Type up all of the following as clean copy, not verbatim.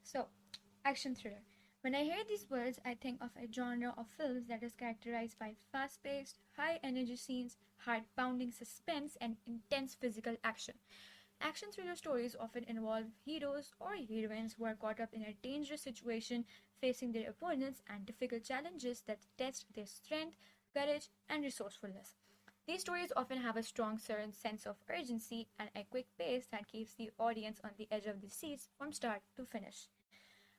So, action thriller. When I hear these words, I think of a genre of films that is characterized by fast paced, high energy scenes, heart pounding suspense, and intense physical action. Action thriller stories often involve heroes or heroines who are caught up in a dangerous situation, facing their opponents and difficult challenges that test their strength, courage, and resourcefulness. These stories often have a strong certain sense of urgency and a quick pace that keeps the audience on the edge of the seats from start to finish.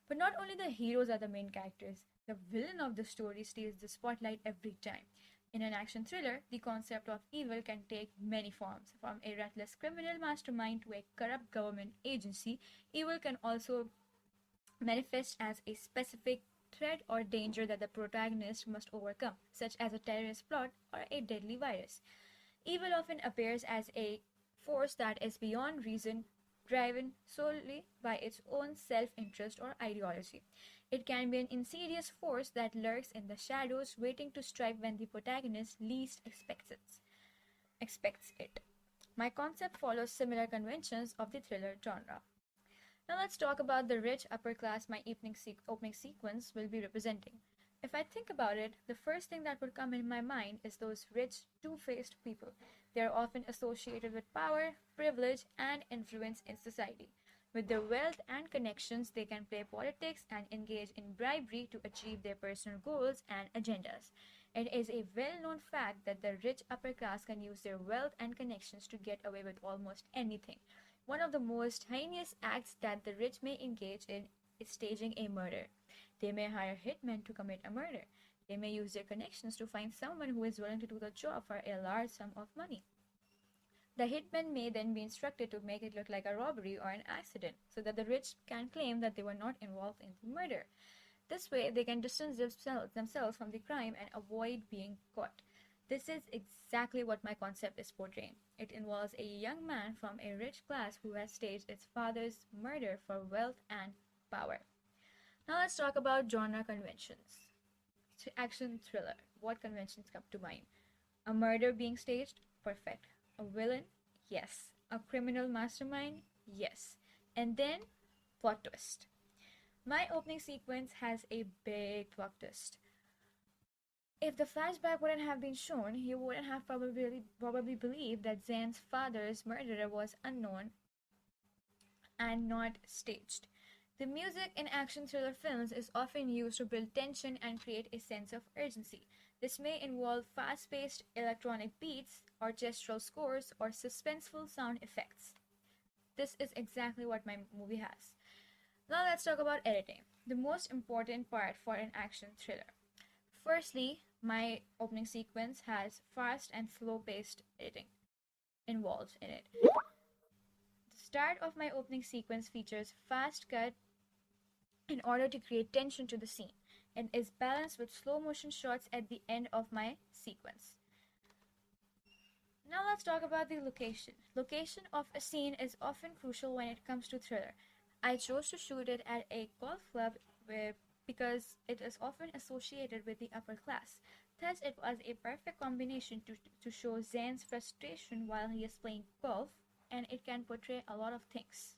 But not only the heroes are the main characters, the villain of the story steals the spotlight every time. In an action thriller, the concept of evil can take many forms. From a reckless criminal mastermind to a corrupt government agency, evil can also manifest as a specific threat or danger that the protagonist must overcome, such as a terrorist plot or a deadly virus. Evil often appears as a force that is beyond reason, driven solely by its own self interest or ideology. It can be an insidious force that lurks in the shadows, waiting to strike when the protagonist least expects it. My concept follows similar conventions of the thriller genre. Now let's talk about the rich upper class my opening sequence will be representing. If I think about it, the first thing that would come in my mind is those rich, two-faced people. They are often associated with power, privilege, and influence in society. With their wealth and connections, they can play politics and engage in bribery to achieve their personal goals and agendas. It is a well known fact that the rich upper class can use their wealth and connections to get away with almost anything. One of the most heinous acts that the rich may engage in is staging a murder. They may hire hitmen to commit a murder. They may use their connections to find someone who is willing to do the job for a large sum of money. The hitman may then be instructed to make it look like a robbery or an accident, so that the rich can claim that they were not involved in the murder. This way, they can distance themselves from the crime and avoid being caught. This is exactly what my concept is portraying. It involves a young man from a rich class who has staged his father's murder for wealth and power. Now let's talk about genre conventions. Action thriller. What conventions come to mind? A murder being staged? Perfect. A villain? Yes. A criminal mastermind? Yes. And then, plot twist. My opening sequence has a big plot twist. If the flashback wouldn't have been shown, you wouldn't have probably believed that Zan's father's murderer was unknown and not staged. The music in action thriller films is often used to build tension and create a sense of urgency. This may involve fast paced electronic beats, orchestral scores, or suspenseful sound effects. This is exactly what my movie has. Now let's talk about editing, the most important part for an action thriller. Firstly, my opening sequence has fast and slow paced editing involved in it. The start of my opening sequence features fast cut in order to create tension to the scene and is balanced with slow motion shots at the end of my sequence. Now let's talk about the location. Location of a scene is often crucial when it comes to thriller. I chose to shoot it at a golf club because it is often associated with the upper class. Thus, it was a perfect combination to show Zan's frustration while he is playing golf, and it can portray a lot of things.